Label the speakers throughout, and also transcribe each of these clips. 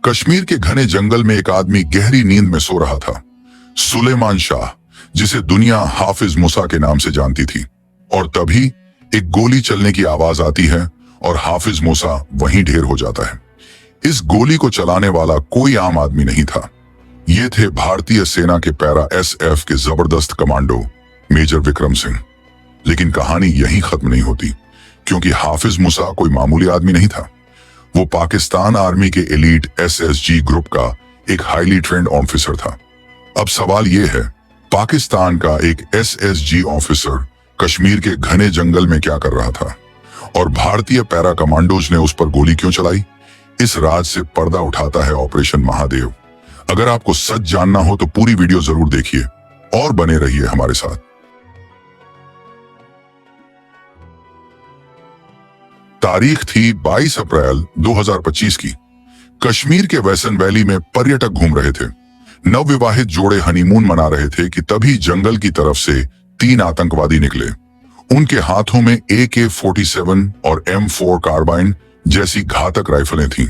Speaker 1: कश्मीर के घने जंगल में एक आदमी गहरी नींद में सो रहा था। सुलेमान शाह, जिसे दुनिया हाफिज मूसा के नाम से जानती थी। और तभी एक गोली चलने की आवाज आती है और हाफिज मूसा वहीं ढेर हो जाता है। इस गोली को चलाने वाला कोई आम आदमी नहीं था। ये थे भारतीय सेना के पैरा SF के जबरदस्त कमांडो मेजर विक्रम सिंह। लेकिन कहानी यहीं खत्म नहीं होती, क्योंकि हाफिज मूसा कोई मामूली आदमी नहीं था। वो पाकिस्तान आर्मी के एलीट SSG ग्रुप का एक हाईली ट्रेंड ऑफिसर था। अब सवाल यह है, पाकिस्तान का एक SSG ऑफिसर कश्मीर के घने जंगल में क्या कर रहा था और भारतीय पैरा कमांडोज ने उस पर गोली क्यों चलाई? इस राज से पर्दा उठाता है ऑपरेशन महादेव। अगर आपको सच जानना हो तो पूरी वीडियो जरूर देखिए और बने रहिए हमारे साथ। तारीख थी 22 अप्रैल 2025 की। कश्मीर के वैसन वैली में पर्यटक घूम रहे थे। नवविवाहित जोड़े हनीमून मना रहे थे कि तभी जंगल की तरफ से 3 आतंकवादी निकले। उनके हाथों में AK-47 और M4 कार्बाइन जैसी घातक राइफलें थीं।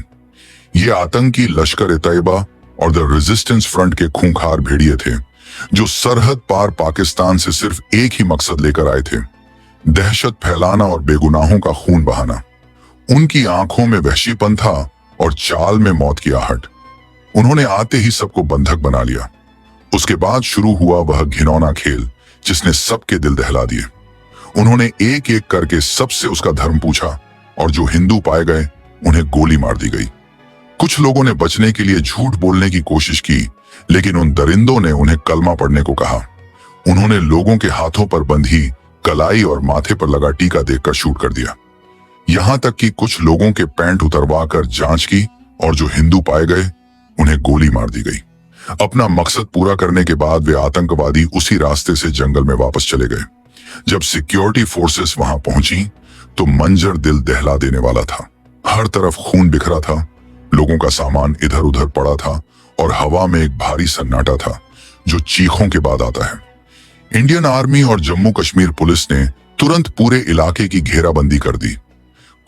Speaker 1: ये आतंकी लश्कर-ए-तैयबा और द रेजिस्टेंस फ्रंट के खूंखार भेड़िए थे, जो सरहद पार पाकिस्तान से सिर्फ एक ही मकसद लेकर आए थे, दहशत फैलाना और बेगुनाहों का खून बहाना। उनकी आंखों में वहशीपन था और चाल में मौत की आहट। उन्होंने आते ही सबको बंधक बना लिया। उसके बाद शुरू हुआ वह घिनौना खेल जिसने सबके दिल दहला दिए। उन्होंने एक एक करके सबसे उसका धर्म पूछा और जो हिंदू पाए गए उन्हें गोली मार दी गई। कुछ लोगों ने बचने के लिए झूठ बोलने की कोशिश की, लेकिन उन दरिंदों ने उन्हें कलमा पढ़ने को कहा। उन्होंने लोगों के हाथों पर बंधी कलाई और माथे पर लगा टीका देखकर शूट कर दिया। यहां तक कि कुछ लोगों के पैंट उतरवा कर जांच की और जो हिंदू पाए गए उन्हें गोली मार दी गई। अपना मकसद पूरा करने के बाद वे आतंकवादी उसी रास्ते से जंगल में वापस चले गए। जब सिक्योरिटी फोर्सेस वहां पहुंची तो मंजर दिल दहला देने वाला था। हर तरफ खून बिखरा था, लोगों का सामान इधर उधर पड़ा था और हवा में एक भारी सन्नाटा था जो चीखों के बाद आता है। इंडियन आर्मी और जम्मू कश्मीर पुलिस ने तुरंत पूरे इलाके की घेराबंदी कर दी।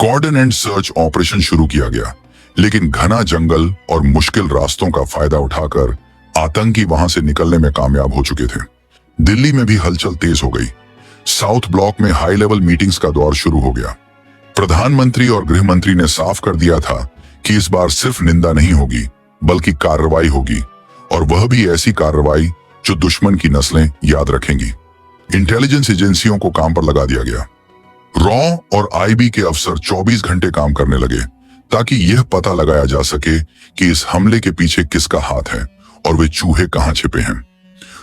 Speaker 1: कॉर्डन एंड सर्च ऑपरेशन शुरू किया गया, लेकिन घना जंगल और मुश्किल रास्तों का फायदा उठाकर आतंकी वहां से निकलने में कामयाब हो चुके थे। दिल्ली में भी हलचल तेज हो गई। साउथ ब्लॉक में हाई लेवल मीटिंग्स का दौर शुरू हो गया। प्रधानमंत्री और गृह मंत्री ने साफ कर दिया था कि इस बार सिर्फ निंदा नहीं होगी बल्कि कार्रवाई होगी, और वह भी ऐसी कार्रवाई जो दुश्मन की नस्लें याद रखेंगी। इंटेलिजेंस एजेंसियों को काम पर लगा दिया गया। रॉ और IB के अफसर 24 घंटे काम करने लगे ताकि यह पता लगाया जा सके कि इस हमले के पीछे किसका हाथ है और वे चूहे कहां छिपे हैं।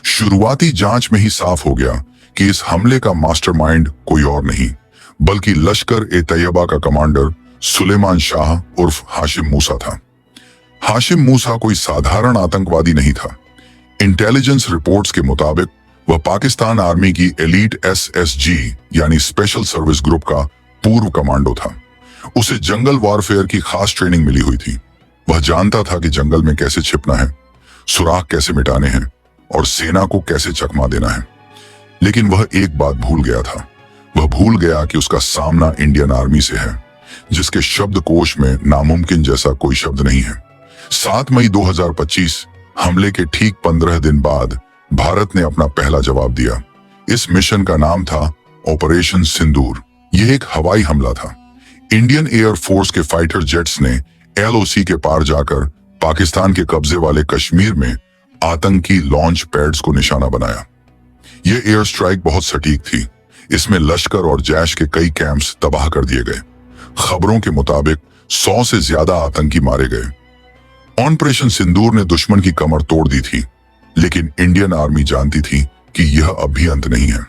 Speaker 1: शुरुआती जांच में ही साफ हो गया कि इस हमले का मास्टरमाइंड कोई और नहीं बल्कि लश्कर-ए-तैयबा का कमांडर सुलेमान शाह उर्फ हाशिम मूसा था। हाशिम मूसा कोई साधारण आतंकवादी नहीं था। इंटेलिजेंस रिपोर्ट्स के मुताबिक वह पाकिस्तान आर्मी की एलीट SSG यानी स्पेशल सर्विस ग्रुप का पूर्व कमांडो था। उसे जंगल वॉरफेयर की खास ट्रेनिंग मिली हुई थी। वह जानता था कि जंगल में कैसे छिपना है, सुराग कैसे मिटाने हैं और सेना को कैसे चकमा देना है। लेकिन वह एक बात भूल गया था। वह भूल गया कि उसका सामना इंडियन आर्मी से है, जिसके शब्दकोश में नामुमकिन जैसा कोई शब्द नहीं है। 7 मई 2025 हमले के ठीक 15 दिन बाद भारत ने अपना पहला जवाब दिया। इस मिशन का नाम था ऑपरेशन सिंदूर। यह एक हवाई हमला था। इंडियन एयर फोर्स के फाइटर जेट्स ने LOC के पार जाकर पाकिस्तान के कब्जे वाले कश्मीर में आतंकी लॉन्च पैड्स को निशाना बनाया। यह एयर स्ट्राइक बहुत सटीक थी। इसमें लश्कर और जैश के कई कैंप्स तबाह कर दिए गए। खबरों के मुताबिक 100 से ज्यादा आतंकी मारे गए। ऑपरेशन सिंदूर ने दुश्मन की कमर तोड़ दी थी, लेकिन इंडियन आर्मी जानती थी कि यह अभी अंत नहीं है।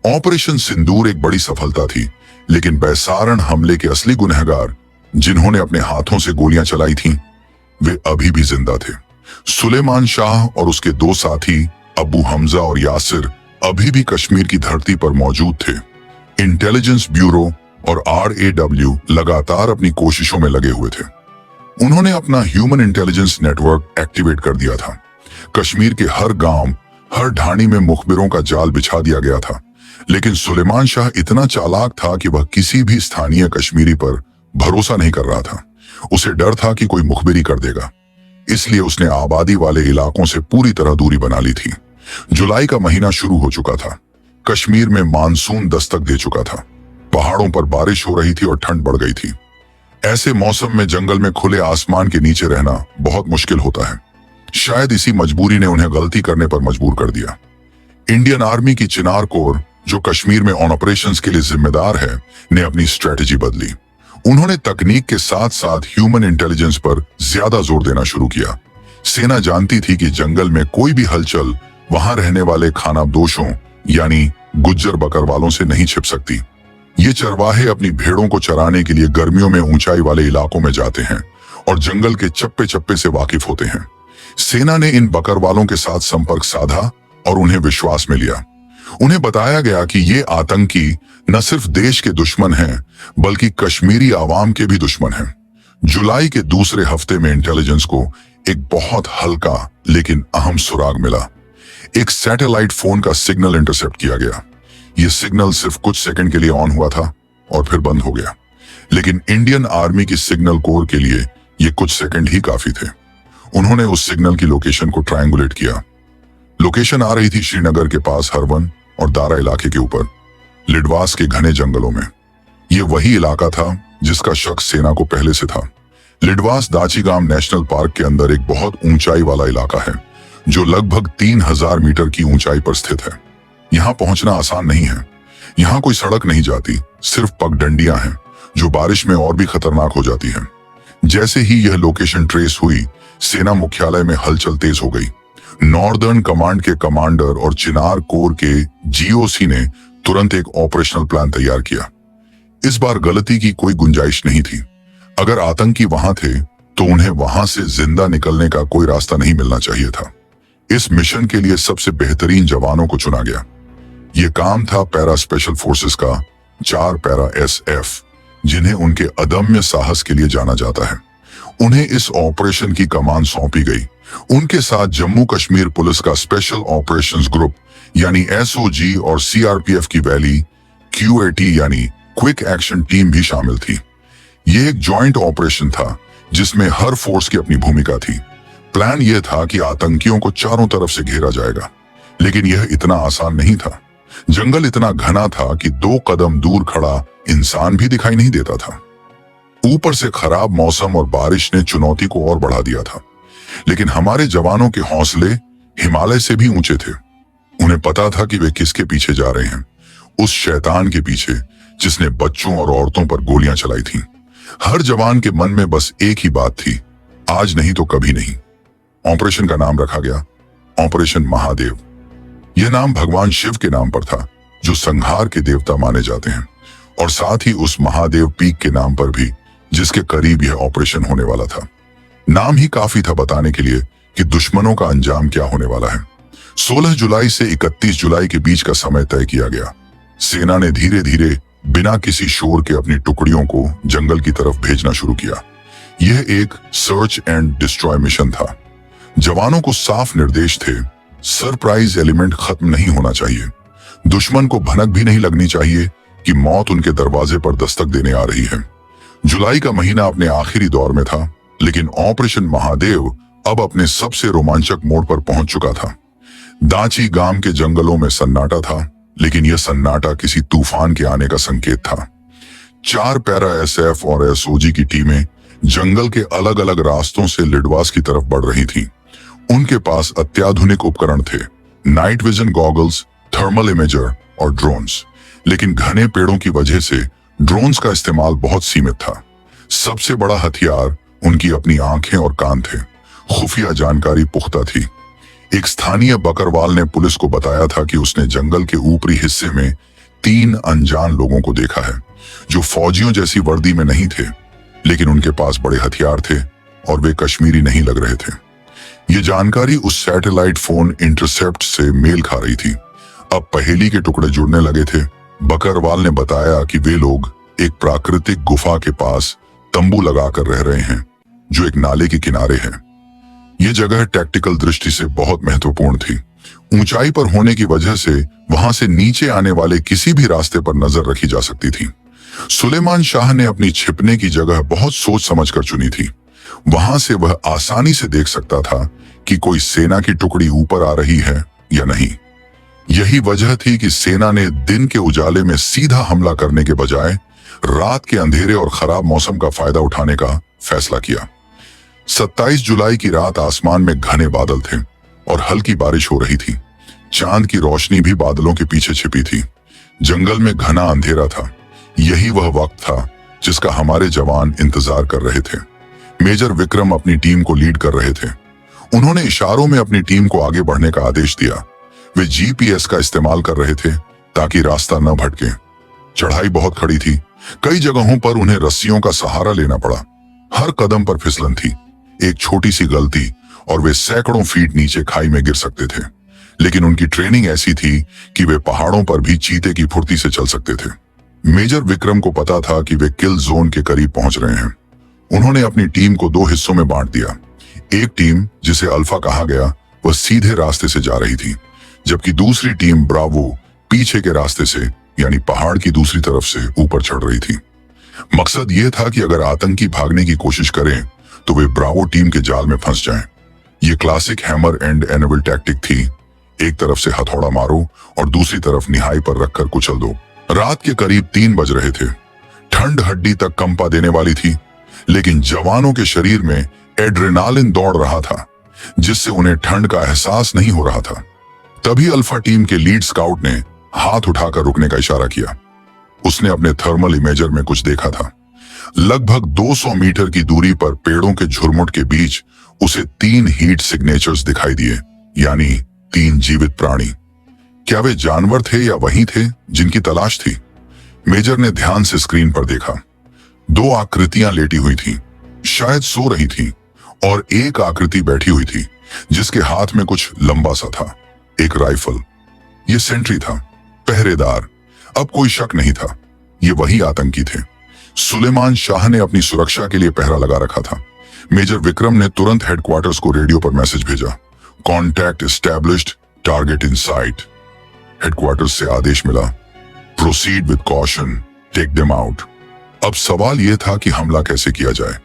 Speaker 1: ऑपरेशन सिंदूर एक बड़ी सफलता थी, लेकिन बैसारण हमले के असली गुनहगार, जिन्होंने अपने हाथों से गोलियां चलाई थीं, वे अभी भी जिंदा थे। सुलेमान शाह और उसके 2 साथी अबू हमजा और यासिर अभी भी कश्मीर की धरती पर मौजूद थे। इंटेलिजेंस ब्यूरो और RAW लगातार अपनी कोशिशों में लगे हुए थे। उन्होंने अपना ह्यूमन इंटेलिजेंस नेटवर्क एक्टिवेट कर दिया था। कश्मीर के हर गांव, हर ढाणी में मुखबिरों का जाल बिछा दिया गया था। लेकिन सुलेमान शाह इतना चालाक था कि वह किसी भी स्थानीय कश्मीरी पर भरोसा नहीं कर रहा था। उसे डर था कि कोई मुखबिरी कर देगा, इसलिए उसने आबादी वाले इलाकों से पूरी तरह दूरी बना ली थी। जुलाई का महीना शुरू हो चुका था। कश्मीर में मानसून दस्तक दे चुका था। पहाड़ों पर बारिश हो रही थी और ठंड बढ़ गई थी। ऐसे मौसम में जंगल में खुले आसमान के नीचे रहना बहुत मुश्किल होता है। शायद इसी मजबूरी ने उन्हें गलती करने पर मजबूर कर दिया। इंडियन आर्मी की चिनार कोर, जो कश्मीर में ऑन ऑपरेशंस के लिए जिम्मेदार है, ने अपनी स्ट्रेटजी बदली। उन्होंने तकनीक के साथ साथ ह्यूमन इंटेलिजेंस पर ज्यादा जोर देना शुरू किया। सेना जानती थी कि जंगल में कोई भी हलचल वहां रहने वाले खानाबदोशों यानी गुज्जर बकरवालों से नहीं छिप सकती। ये चरवाहे अपनी भेड़ों को चराने के लिए गर्मियों में ऊंचाई वाले इलाकों में जाते हैं और जंगल के चप्पे चप्पे से वाकिफ होते हैं। सेना ने इन बकरवालों के साथ संपर्क साधा और उन्हें विश्वास में लिया। उन्हें बताया गया कि ये आतंकी न सिर्फ देश के दुश्मन हैं, बल्कि कश्मीरी आवाम के भी दुश्मन हैं। जुलाई के दूसरे हफ्ते में इंटेलिजेंस को एक बहुत हल्का लेकिन अहम सुराग मिला। एक सैटेलाइट फोन का सिग्नल इंटरसेप्ट किया गया। यह सिग्नल सिर्फ कुछ सेकंड के लिए ऑन हुआ था और फिर बंद हो गया, लेकिन इंडियन आर्मी की सिग्नल कोर के लिए ये कुछ सेकंड ही काफी थे। उन्होंने उस सिग्नल की लोकेशन को ट्रायंगुलेट किया। लोकेशन आ रही थी श्रीनगर के पास हरवन और दारा इलाके के ऊपर, लिडवास के घने जंगलों में। यह वही इलाका था जिसका शक सेना को पहले से था। लिडवास दाचीगाम नेशनल पार्क के अंदर एक बहुत ऊंचाई वाला इलाका है, जो लगभग 3000 मीटर की ऊंचाई पर स्थित है। यहां पहुंचना आसान नहीं है। यहां कोई सड़क नहीं जाती, सिर्फ पगडंडियां हैं, जो बारिश में और भी खतरनाक हो जाती हैं। जैसे ही यह लोकेशन ट्रेस हुई, सेना मुख्यालय में हलचल तेज हो गई। नॉर्दर्न कमांड के कमांडर और चिनार कोर के जीओसी ने तुरंत एक ऑपरेशनल प्लान तैयार किया। इस बार गलती की कोई गुंजाइश नहीं थी। अगर आतंकी वहां थे तो उन्हें वहां से जिंदा निकलने का कोई रास्ता नहीं मिलना चाहिए था। इस मिशन के लिए सबसे बेहतरीन जवानों को चुना गया। यह काम था पैरा स्पेशल फोर्सेस का 4 पैरा SF, जिन्हें उनके अदम्य साहस के लिए जाना जाता है। उन्हें इस ऑपरेशन की कमान सौंपी गई। उनके साथ जम्मू कश्मीर पुलिस का स्पेशल ऑपरेशंस ग्रुप यानी SOG और CRPF की वैली QAT यानी क्विक एक्शन टीम भी शामिल थी। यह एक जॉइंट ऑपरेशन था जिसमें हर फोर्स की अपनी भूमिका थी। प्लान यह था कि आतंकियों को चारों तरफ से घेरा जाएगा, लेकिन यह इतना आसान नहीं था। जंगल इतना घना था कि 2 कदम दूर खड़ा इंसान भी दिखाई नहीं देता था। ऊपर से खराब मौसम और बारिश ने चुनौती को और बढ़ा दिया था, लेकिन हमारे जवानों के हौसले हिमालय से भी ऊंचे थे। उन्हें पता था कि वे किसके पीछे जा रहे हैं, उस शैतान के पीछे जिसने बच्चों और औरतों पर गोलियां चलाई थीं। हर जवान के मन में बस एक ही बात थी, आज नहीं तो कभी नहीं। ऑपरेशन का नाम रखा गया ऑपरेशन महादेव। यह नाम भगवान शिव के नाम पर था, जो संहार के देवता माने जाते हैं, और साथ ही उस महादेव पीक के नाम पर भी, जिसके करीब यह ऑपरेशन होने वाला था। नाम ही काफी था बताने के लिए कि दुश्मनों का अंजाम क्या होने वाला है। 16 जुलाई से 31 जुलाई के बीच का समय तय किया गया। सेना ने धीरे धीरे बिना किसी शोर के अपनी टुकड़ियों को जंगल की तरफ भेजना शुरू किया। यह एक सर्च एंड डिस्ट्रॉय मिशन था। जवानों को साफ निर्देश थे, सरप्राइज एलिमेंट खत्म नहीं होना चाहिए। दुश्मन को भनक भी नहीं लगनी चाहिए कि मौत उनके दरवाजे पर दस्तक देने आ रही है। जुलाई का महीना अपने आखिरी दौर में था, लेकिन ऑपरेशन महादेव अब अपने सबसे रोमांचक मोड़ पर पहुंच चुका था। दाची गांव के जंगलों में सन्नाटा था, लेकिन यह सन्नाटा किसी तूफान के आने का संकेत था। 4 पैरा SF और SOG की टीमें जंगल के अलग अलग रास्तों से लिडवास की तरफ बढ़ रही थीं। उनके पास अत्याधुनिक उपकरण थे, night vision goggles, thermal imager और ड्रोन्स। लेकिन घने पेड़ों की वजह से ड्रोन्स का इस्तेमाल बहुत सीमित था। सबसे बड़ा हथियार उनकी अपनी आंखें और कान थे। खुफिया जानकारी पुख्ता थी। एक स्थानीय बकरवाल ने पुलिस को बताया था कि उसने जंगल के ऊपरी हिस्से में 3 अनजान लोगों को देखा है, जो फौजियों जैसी वर्दी में नहीं थे, लेकिन उनके पास बड़े हथियार थे और वे कश्मीरी नहीं लग रहे थे। ये जानकारी उस सैटेलाइट फोन इंटरसेप्ट से मेल खा रही थी। अब पहेली के टुकड़े जुड़ने लगे थे। बकरवाल ने बताया कि वे लोग एक प्राकृतिक गुफा के पास तंबू लगाकर रह रहे हैं, जो एक नाले के किनारे है। यह जगह टैक्टिकल दृष्टि से बहुत महत्वपूर्ण थी। ऊंचाई पर होने की वजह से वहां से नीचे आने वाले किसी भी रास्ते पर नजर रखी जा सकती थी। सुलेमान शाह ने अपनी छिपने की जगह बहुत सोच समझकर चुनी थी। वहां से वह आसानी से देख सकता था कि कोई सेना की टुकड़ी ऊपर आ रही है या नहीं। यही वजह थी कि सेना ने दिन के उजाले में सीधा हमला करने के बजाय रात के अंधेरे और खराब मौसम का फायदा उठाने का फैसला किया। 27 जुलाई की रात आसमान में घने बादल थे और हल्की बारिश हो रही थी। चांद की रोशनी भी बादलों के पीछे छिपी थी। जंगल में घना अंधेरा था। यही वह वक्त था जिसका हमारे जवान इंतजार कर रहे थे। मेजर विक्रम अपनी टीम को लीड कर रहे थे। उन्होंने इशारों में अपनी टीम को आगे बढ़ने का आदेश दिया। वे जीपीएस का इस्तेमाल कर रहे थे ताकि रास्ता न भटके। चढ़ाई बहुत खड़ी थी। कई जगहों पर उन्हें रस्सियों का सहारा लेना पड़ा। हर कदम पर फिसलन थी। एक छोटी सी गलती और वे सैकड़ों फीट नीचे खाई में गिर सकते थे। लेकिन उनकी ट्रेनिंग ऐसी थी कि वे पहाड़ों पर भी चीते की फुर्ती से चल सकते थे। मेजर विक्रम को पता था कि वे किल जोन के करीब पहुंच रहे हैं। उन्होंने अपनी टीम को 2 हिस्सों में बांट दिया। एक टीम, जिसे अल्फा कहा गया, वह सीधे रास्ते से जा रही थी, जबकि दूसरी टीम ब्रावो पीछे के रास्ते से यानी पहाड़ की दूसरी तरफ से ऊपर चढ़ रही थी। मकसद यह था कि अगर आतंकी भागने की कोशिश करें तो वे ब्रावो टीम के जाल में फंस जाएं। ये क्लासिक हैमर एंड एनेविल टैक्टिक थी। एक तरफ से हथौड़ा मारो और दूसरी तरफ निहाई पर रखकर कुचल दो। रात के करीब 3 बज रहे थे। ठंड हड्डी तक कंपा देने वाली थी, लेकिन जवानों के शरीर में एड्रेनालिन दौड़ रहा था, जिससे उन्हें ठंड का एहसास नहीं हो रहा था। तभी अल्फा टीम के लीड स्काउट ने हाथ उठाकर रुकने का इशारा किया। उसने अपने थर्मल इमेजर में कुछ देखा था। लगभग 200 मीटर की दूरी पर पेड़ों के झुरमुट के बीच उसे 3 हीट सिग्नेचर्स दिखाई दिए, यानी 3 जीवित प्राणी। क्या वे जानवर थे या वही थे जिनकी तलाश थी? मेजर ने ध्यान से स्क्रीन पर देखा। 2 आकृतियां लेटी हुई थीं, शायद सो रही थीं, और एक आकृति बैठी हुई थी जिसके हाथ में कुछ लंबा सा था, एक राइफल। यह सेंट्री था, पहरेदार। अब कोई शक नहीं था, ये वही आतंकी थे। सुलेमान शाह ने अपनी सुरक्षा के लिए पहरा लगा रखा था। मेजर विक्रम ने तुरंत हेडक्वार्टर्स को रेडियो पर मैसेज भेजा, contact established, target in sight. Headquarters से आदेश मिला, proceed with caution, take them out. अब सवाल यह था कि हमला कैसे किया जाए।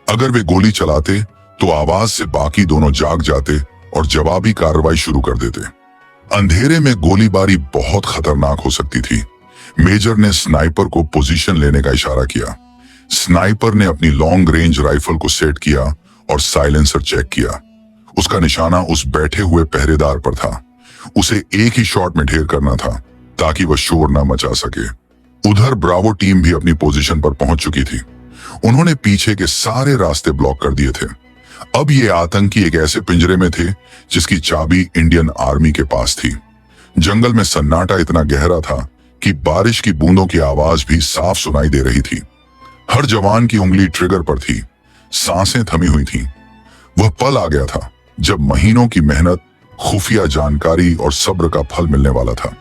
Speaker 1: अगर वे गोली चलाते तो आवाज से बाकी दोनों जाग जाते और जवाबी कार्रवाई शुरू कर देते। अंधेरे में गोलीबारी बहुत खतरनाक हो सकती थी। मेजर ने स्नाइपर को पोजीशन लेने का इशारा किया। स्नाइपर ने अपनी लॉन्ग रेंज राइफल को सेट किया और साइलेंसर चेक किया। उसका निशाना उस बैठे हुए पहरेदार पर था। उसे एक ही शॉट में ढेर करना था ताकि वह शोर न मचा सके। उधर ब्रावो टीम भी अपनी पोजीशन पर पहुंच चुकी थी। उन्होंने पीछे के सारे रास्ते ब्लॉक कर दिए थे। अब ये आतंकी एक ऐसे पिंजरे में थे जिसकी चाबी इंडियन आर्मी के पास थी। जंगल में सन्नाटा इतना गहरा था कि बारिश की बूंदों की आवाज भी साफ सुनाई दे रही थी। हर जवान की उंगली ट्रिगर पर थी, सांसें थमी हुई थीं। वह पल आ गया था जब महीनों की मेहनत, खुफिया जानकारी और सब्र का फल मिलने वाला था।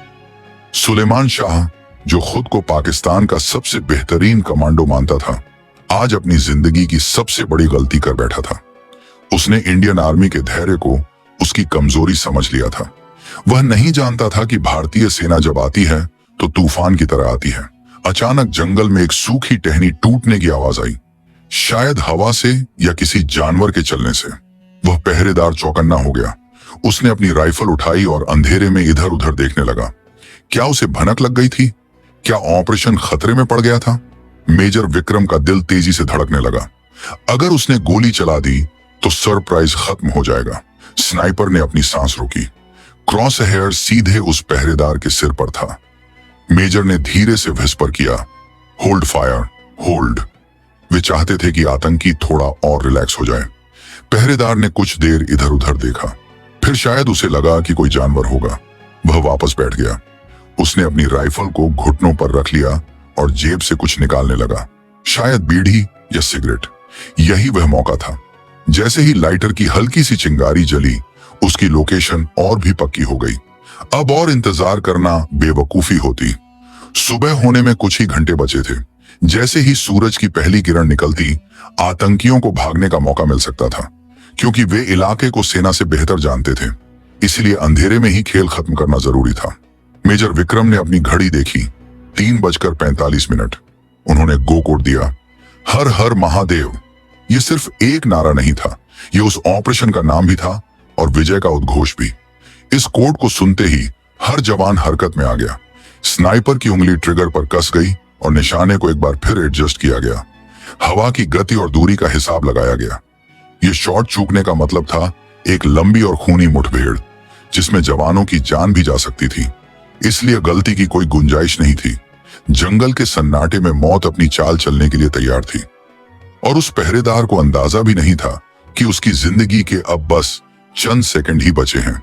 Speaker 1: सुलेमान शाह, जो खुद को पाकिस्तान का सबसे बेहतरीन कमांडो मानता था, आज अपनी जिंदगी की सबसे बड़ी गलती कर बैठा था। उसने इंडियन आर्मी के धैर्य को उसकी कमजोरी समझ लिया था। वह नहीं जानता था कि भारतीय सेना जब आती है तो तूफान की तरह आती है। अचानक जंगल में एक सूखी टहनी टूटने की आवाज आई, शायद हवा से या किसी जानवर के चलने से। वह पहरेदार चौकन्ना हो गया। उसने अपनी राइफल उठाई और अंधेरे में इधर उधर देखने लगा। क्या उसे भनक लग गई थी? क्या ऑपरेशन खतरे में पड़ गया था? मेजर विक्रम का दिल तेजी से धड़कने लगा। अगर उसने गोली चला दी तो सरप्राइज खत्म हो जाएगा। स्नाइपर ने अपनी सांस रोकी। क्रॉस हेयर सीधे उस पहरेदार के सिर पर था। मेजर ने धीरे से विस्पर किया, होल्ड फायर, होल्ड। वे चाहते थे कि आतंकी थोड़ा और रिलैक्स हो जाए। पहरेदार ने कुछ देर इधर उधर देखा, फिर शायद उसे लगा कि कोई जानवर होगा। वह वापस बैठ गया। उसने अपनी राइफल को घुटनों पर रख लिया और जेब से कुछ निकालने लगा, शायद बीड़ी या सिगरेट। यही वह मौका था। जैसे ही लाइटर की हल्की सी चिंगारी जली, उसकी लोकेशन और भी पक्की हो गई। अब और इंतजार करना बेवकूफी होती। सुबह होने में कुछ ही घंटे बचे थे। जैसे ही सूरज की पहली किरण निकलती, आतंकियों को भागने का मौका मिल सकता था, क्योंकि वे इलाके को सेना से बेहतर जानते थे। इसलिए अंधेरे में ही खेल खत्म करना जरूरी था। मेजर विक्रम ने अपनी घड़ी देखी, 3:45। उन्होंने गो कोड दिया, हर हर महादेव। ये सिर्फ एक नारा नहीं था, ये उस ऑपरेशन का नाम भी था और विजय का उद्घोष भी। इस कोड को सुनते ही हर जवान हरकत में आ गया। स्नाइपर की उंगली ट्रिगर पर कस गई और निशाने को एक बार फिर एडजस्ट किया गया। हवा की गति और दूरी का हिसाब लगाया गया। ये शॉट चूकने का मतलब था एक लंबी और खूनी मुठभेड़ जिसमें जवानों की जान भी जा सकती थी, इसलिए गलती की कोई गुंजाइश नहीं थी। जंगल के सन्नाटे में मौत अपनी चाल चलने के लिए तैयार थी और उस पहरेदार को अंदाजा भी नहीं था कि उसकी जिंदगी के अब बस चंद सेकंड ही बचे हैं।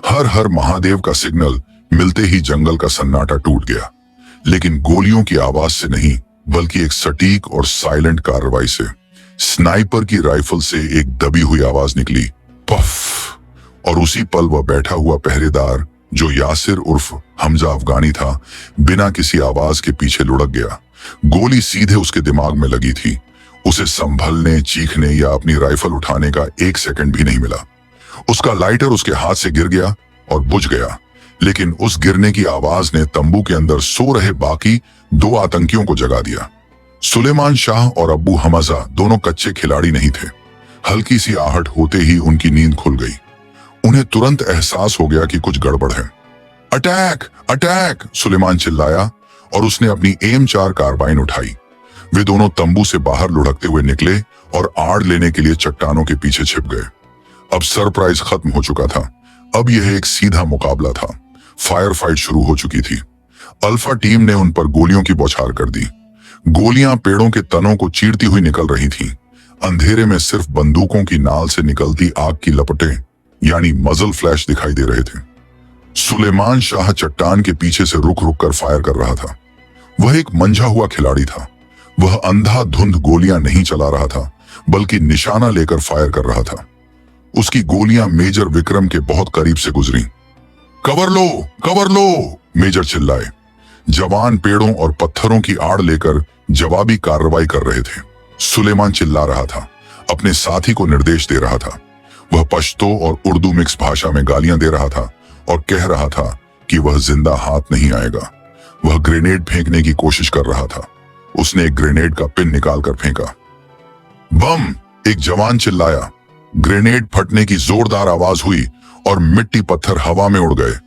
Speaker 1: हर हर महादेव का सिग्नल मिलते ही जंगल का सन्नाटा टूट गया, लेकिन गोलियों की आवाज से नहीं बल्कि एक सटीक और साइलेंट कार्रवाई से। स्नाइपर की राइफल से एक दबी हुई आवाज निकली, पफ, और उसी पल वह बैठा हुआ पहरेदार जो यासिर उर्फ हमजा अफगानी था, बिना किसी आवाज के पीछे लुढ़क गया। गोली सीधे उसके दिमाग में लगी थी। उसे संभलने, चीखने या अपनी राइफल उठाने का एक सेकंड भी नहीं मिला। उसका लाइटर उसके हाथ से गिर गया और बुझ गया, लेकिन उस गिरने की आवाज ने तंबू के अंदर सो रहे बाकी 2 आतंकियों को जगा दिया। सुलेमान शाह और अब्बू हमजा दोनों कच्चे खिलाड़ी नहीं थे। हल्की सी आहट होते ही उनकी नींद खुल गई। उन्हें तुरंत एहसास हो गया कि कुछ गड़बड़ है। अटैक अटैक, सुलेमान चिल्लाया और उसने अपनी M4 कार्बाइन उठाई। वे दोनों तंबू से बाहर लुढ़कते हुए निकले और आड़ लेने के लिए चट्टानों के पीछे छिप गए। अब सरप्राइज खत्म हो चुका था। अब यह एक सीधा मुकाबला था। फायर फाइट शुरू हो चुकी थी। अल्फा टीम ने उन पर गोलियों की बौछार कर दी। गोलियां पेड़ों के तनों को चीरती हुई निकल रही थीं। अंधेरे में सिर्फ बंदूकों की नाल से निकलती आग की लपटें यानी मजल फ्लैश दिखाई दे रहे थे। सुलेमान शाह चट्टान के पीछे से रुक रुक कर फायर कर रहा था। वह एक मंझा हुआ खिलाड़ी था। वह अंधाधुंध गोलियां नहीं चला रहा था, बल्कि निशाना लेकर फायर कर रहा था। उसकी गोलियां मेजर विक्रम के बहुत करीब से गुजरी। कवर लो, कवर लो, मेजर चिल्लाए। जवान पेड़ों और पत्थरों की आड़ लेकर जवाबी कार्रवाई कर रहे थे। सुलेमान चिल्ला रहा था, अपने साथी को निर्देश दे रहा था। वह पश्तो और उर्दू मिक्स भाषा में गालियां दे रहा था और कह रहा था कि वह जिंदा हाथ नहीं आएगा। वह ग्रेनेड फेंकने की कोशिश कर रहा था। उसने एक ग्रेनेड का पिन निकालकर फेंका। बम, एक जवान चिल्लाया। ग्रेनेड फटने की जोरदार आवाज हुई और मिट्टी पत्थर हवा में उड़ गए।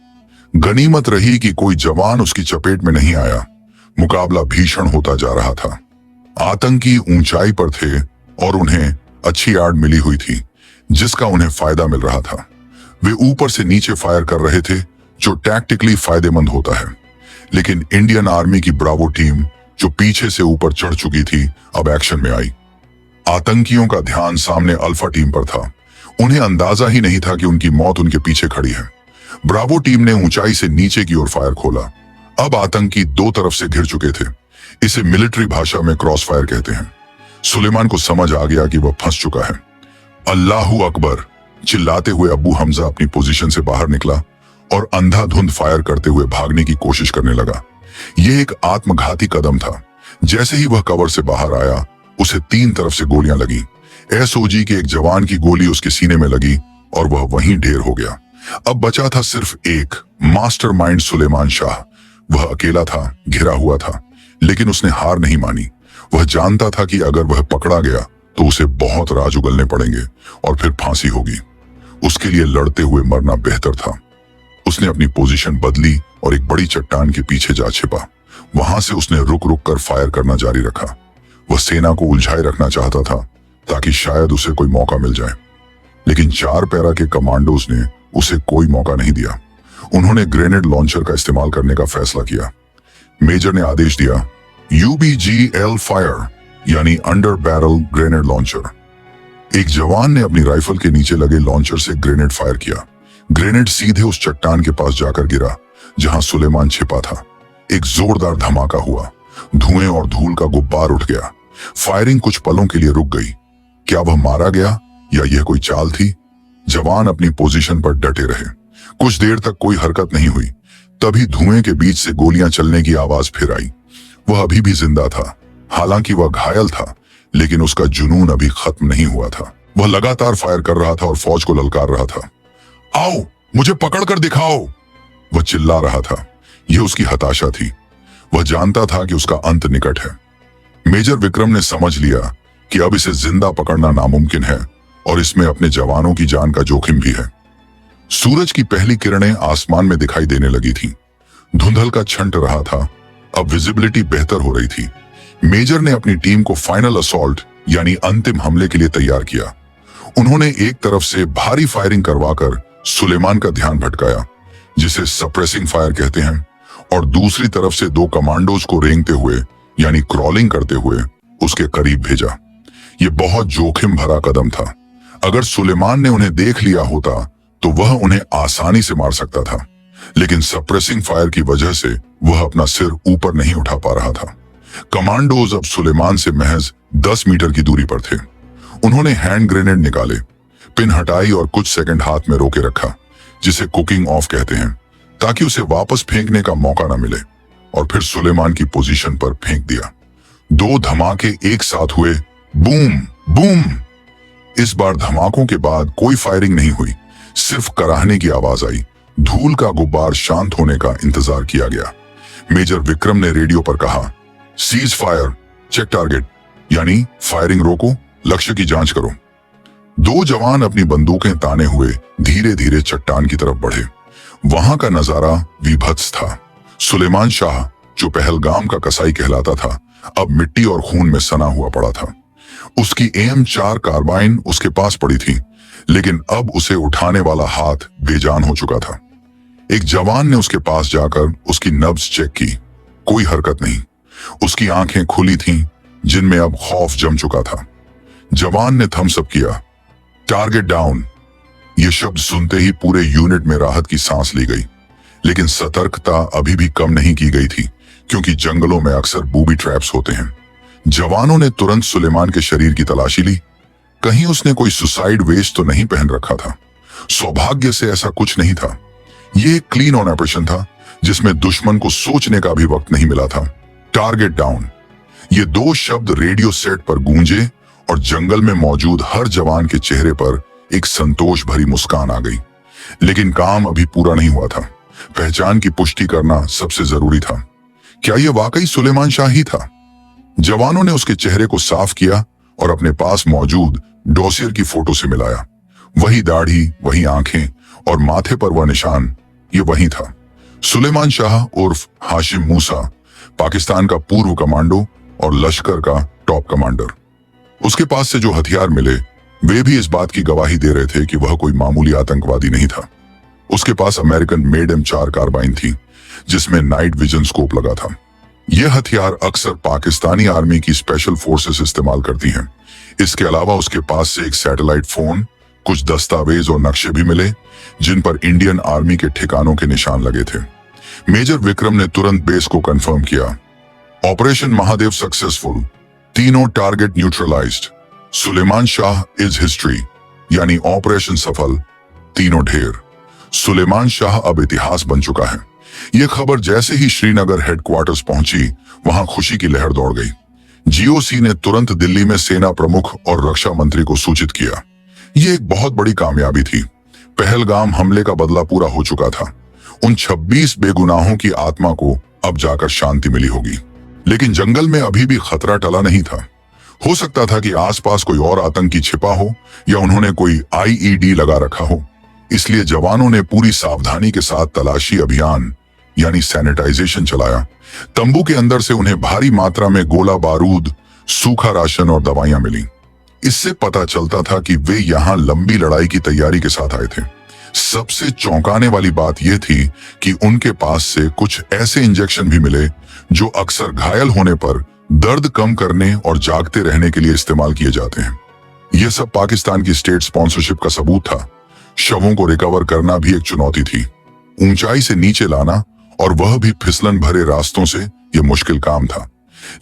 Speaker 1: गनीमत रही कि कोई जवान उसकी चपेट में नहीं आया। मुकाबला भीषण होता जा रहा था। आतंकी ऊंचाई पर थे और उन्हें अच्छी आड़ मिली हुई थी, जिसका उन्हें फायदा मिल रहा था। वे ऊपर से नीचे फायर कर रहे थे, जो टैक्टिकली फायदेमंद होता है। लेकिन इंडियन आर्मी की ब्रावो टीम, जो पीछे से ऊपर चढ़ चुकी थी, अब एक्शन में आई। आतंकियों का ध्यान सामने अल्फा टीम पर था। उन्हें अंदाजा ही नहीं था कि उनकी मौत उनके पीछे खड़ी है। ब्रावो टीम ने ऊंचाई से नीचे की ओर फायर खोला। अब आतंकी 2 तरफ से घिर चुके थे। इसे मिलिट्री भाषा में क्रॉस फायर कहते हैं। सुलेमान को समझ आ गया कि वह फंस चुका है। अल्लाहू अकबर, चिल्लाते हुए अब्बू हमजा अपनी पोजीशन से बाहर निकला और अंधाधुंध फायर करते हुए भागने की कोशिश करने लगा। यह एक आत्मघाती कदम था। जैसे ही वह कवर से बाहर आया, उसे 3 तरफ से गोलियां लगी। एसओजी के एक जवान की गोली उसके सीने में लगी और वह वहीं ढेर हो गया। अब बचा था सिर्फ एक मास्टरमाइंड, सुलेमान शाह। वह अकेला था, घिरा हुआ था, लेकिन उसने हार नहीं मानी। वह जानता था कि अगर वह पकड़ा गया तो उसे बहुत राज उगलने पड़ेंगे और फिर फांसी होगी। उसके लिए लड़ते हुए मरना बेहतर था। उसने अपनी पोजीशन बदली और एक बड़ी चट्टान के पीछे जा छिपा। वहां से उसने रुक रुक कर फायर करना जारी रखा। वह सेना को उलझाए रखना चाहता था ताकि शायद उसे कोई मौका मिल जाए, लेकिन 4 पैरा के कमांडोज ने उसे कोई मौका नहीं दिया। उन्होंने ग्रेनेड लॉन्चर का इस्तेमाल करने का फैसला किया। मेजर ने आदेश दिया, UBGL फायर, यानी अंडर बैरल ग्रेनेड लॉन्चर। एक जवान ने अपनी राइफल के नीचे लगे लॉन्चर से ग्रेनेड फायर किया। ग्रेनेड सीधे उस चट्टान के पास जाकर गिरा जहां सुलेमान छिपा था। एक जोरदार धमाका हुआ। धुएं और धूल का गुब्बार उठ गया। फायरिंग कुछ पलों के लिए रुक गई। क्या वह मारा गया या यह कोई चाल थी? जवान अपनी पोजीशन पर डटे रहे। कुछ देर तक कोई हरकत नहीं हुई। तभी धुएं के बीच से गोलियां चलने की आवाज फिर आई। वह अभी भी जिंदा था। हालांकि वह घायल था, लेकिन उसका जुनून अभी खत्म नहीं हुआ था। वह लगातार फायर कर रहा था और फौज को ललकार रहा था। आओ, मुझे पकड़ कर दिखाओ, वह चिल्ला रहा था। यह उसकी हताशा थी। वह जानता था कि उसका अंत निकट है। मेजर विक्रम ने समझ लिया कि अब इसे जिंदा पकड़ना नामुमकिन है और इसमें अपने जवानों की जान का जोखिम भी है। सूरज की पहली किरणें आसमान में दिखाई देने लगी थीं। धुंधल का छंट रहा था। अब विजिबिलिटी बेहतर हो रही थी। मेजर ने अपनी टीम को फाइनल असॉल्ट यानी अंतिम हमले के लिए तैयार किया। उन्होंने एक तरफ से भारी फायरिंग करवाकर सुलेमान का ध्यान भटकाया, जिसे सप्रेसिंग फायर कहते हैं, और दूसरी तरफ से 2 कमांडोज को रेंगते हुए यानी क्रॉलिंग करते हुए उसके करीब भेजा। यह बहुत जोखिम भरा कदम था। अगर सुलेमान ने उन्हें देख लिया होता तो वह उन्हें आसानी से मार सकता था, लेकिन सप्रेसिंग फायर की वजह से वह अपना सिर ऊपर नहीं उठा पा रहा था। कमांडोज अब सुलेमान से महज 10 मीटर की दूरी पर थे। उन्होंने हैंड ग्रेनेड निकाले, पिन हटाई और कुछ सेकंड हाथ में रोके रखा, जिसे कुकिंग ऑफ कहते हैं, ताकि उसे वापस फेंकने का मौका न मिले, और फिर सुलेमान की पोजीशन पर फेंक दिया। 2 धमाके एक साथ हुए, बूम बूम। इस बार धमाकों के बाद कोई फायरिंग नहीं हुई, सिर्फ कराहने की आवाज आई। धूल का गुब्बार शांत होने का इंतजार किया गया। मेजर विक्रम ने रेडियो पर कहा, सीज फायर, चेक टारगेट, यानी फायरिंग रोको, लक्ष्य की जांच करो। 2 जवान अपनी बंदूकें ताने हुए धीरे धीरे चट्टान की तरफ बढ़े। वहां का नजारा विभत्स था। सुलेमान शाह, जो पहलगाम का कसाई कहलाता था, अब मिट्टी और खून में सना हुआ पड़ा था। उसकी AM4 कार्बाइन उसके पास पड़ी थी, लेकिन अब उसे उठाने वाला हाथ बेजान हो चुका था। एक जवान ने उसके पास जाकर उसकी नब्ज चेक की। कोई हरकत नहीं। उसकी आंखें खुली थीं, जिनमें अब खौफ जम चुका था। जवान ने थम्स अप किया। Target down. यह शब्द सुनते ही पूरे यूनिट में राहत की सांस ली गई, लेकिन सतर्कता अभी भी कम नहीं की गई थी, क्योंकि जंगलों में अक्सर बूबी ट्रैप्स होते हैं। जवानों ने तुरंत सुलेमान के शरीर की तलाशी ली। कहीं उसने कोई सुसाइड वेस्ट तो नहीं पहन रखा था। सौभाग्य से ऐसा कुछ नहीं था। यह एक क्लीन ऑन ऑपरेशन था, जिसमें दुश्मन को सोचने का भी वक्त नहीं मिला था। Target down. ये 2 शब्द रेडियो सेट पर गूंजे और जंगल में मौजूद हर जवान के चेहरे पर एक संतोष भरी मुस्कान आ गई। लेकिन काम अभी पूरा नहीं हुआ था। पहचान की पुष्टि करना सबसे जरूरी था। क्या यह वाकई सुलेमान शाह ही था? जवानों ने उसके चेहरे को साफ किया और अपने पास मौजूद डॉसियर की फोटो से मिलाया। वही दाढ़ी, वही आंखें और माथे पर वह निशान, ये वही था। सुलेमान शाह उर्फ हाशिम मूसा, पाकिस्तान का पूर्व कमांडो और लश्कर का टॉप कमांडर। उसके पास से जो हथियार मिले, वे भी इस बात की गवाही दे रहे थे कि वह कोई मामूली आतंकवादी नहीं था। उसके पास अमेरिकन मेड M4 कार्बाइन थी, जिसमें नाइट विजन स्कोप लगा था। यह हथियार अक्सर पाकिस्तानी आर्मी की स्पेशल फोर्सेस इस्तेमाल करती हैं। इसके अलावा उसके पास से एक सैटेलाइट फोन, कुछ दस्तावेज और नक्शे भी मिले, जिन पर इंडियन आर्मी के ठिकानों के निशान लगे थे। मेजर विक्रम ने तुरंत बेस को कंफर्म किया। Operation Mahadev successful. तीनों target neutralized. Suleman Shah is history, यानी ऑपरेशन सफल, तीनों ढेर। सुलेमान शाह अब इतिहास बन चुका है। यह खबर जैसे ही श्रीनगर हेडक्वार्टर्स पहुंची, वहां खुशी की लहर दौड़ गई। GOC ने तुरंत दिल्ली में सेना प्रमुख और रक्षा मंत्री को सूचित किया। यह एक बहुत बड़ी कामयाबी थी। पहलगाम हमले का बदला पूरा हो चुका था। उन 26 बेगुनाहों की आत्मा को अब जाकर शांति मिली होगी। लेकिन जंगल में अभी भी खतरा टला नहीं था। हो सकता था कि आसपास कोई और आतंकी छिपा हो या उन्होंने कोई IED लगा रखा हो। इसलिए जवानों ने पूरी सावधानी के साथ तलाशी अभियान यानी सैनिटाइजेशन चलाया। तंबू के अंदर से उन्हें भारी मात्रा में गोला बारूद, सूखा राशन और दवाइयां मिली। इससे पता चलता था कि वे यहां लंबी लड़ाई की तैयारी के साथ आए थे। सबसे चौंकाने वाली बात यह थी कि उनके पास से कुछ ऐसे इंजेक्शन भी मिले जो अक्सर घायल होने पर दर्द कम करने और जागते रहने के लिए इस्तेमाल किए जाते हैं। यह सब पाकिस्तान की स्टेट स्पॉन्सरशिप का सबूत था। शवों को रिकवर करना भी एक चुनौती थी। ऊंचाई से नीचे लाना, और वह भी फिसलन भरे रास्तों से, यह मुश्किल काम था।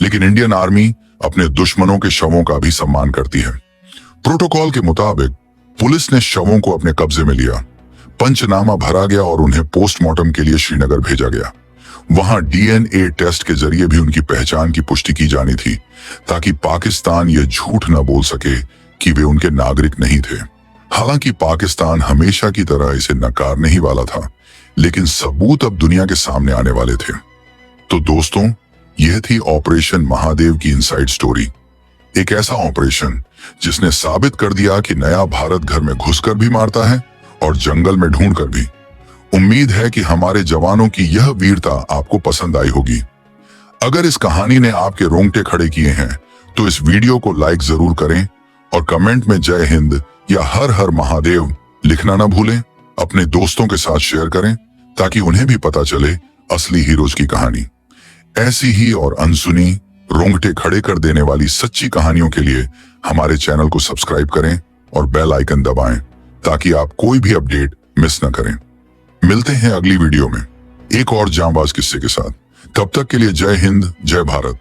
Speaker 1: लेकिन इंडियन आर्मी अपने दुश्मनों के शवों का भी सम्मान करती है। प्रोटोकॉल के मुताबिक पुलिस ने शवों को अपने कब्जे में लिया। पंचनामा भरा गया और उन्हें पोस्टमार्टम के लिए श्रीनगर भेजा गया। वहां DNA टेस्ट के जरिए भी उनकी पहचान की पुष्टि की जानी थी, ताकि पाकिस्तान यह झूठ न बोल सके कि वे उनके नागरिक नहीं थे। हालांकि पाकिस्तान हमेशा की तरह इसे नकारने ही वाला था, लेकिन सबूत अब दुनिया के सामने आने वाले थे। तो दोस्तों, यह थी ऑपरेशन महादेव की इनसाइड स्टोरी। एक ऐसा ऑपरेशन जिसने साबित कर दिया कि नया भारत घर में घुसकर भी मारता है और जंगल में ढूंढकर भी। उम्मीद है कि हमारे जवानों की यह वीरता आपको पसंद आई होगी। अगर इस कहानी ने आपके रोंगटे खड़े किए हैं तो इस वीडियो को लाइक जरूर करें और कमेंट में जय हिंद या हर हर महादेव लिखना ना भूलें। अपने दोस्तों के साथ शेयर करें ताकि उन्हें भी पता चले असली हीरोज की कहानी। ऐसी ही और अनसुनी, रोंगटे खड़े कर देने वाली सच्ची कहानियों के लिए हमारे चैनल को सब्सक्राइब करें और बेल आइकन दबाएं ताकि आप कोई भी अपडेट मिस न करें। मिलते हैं अगली वीडियो में एक और जांबाज किस्से के साथ। तब तक के लिए जय हिंद, जय भारत।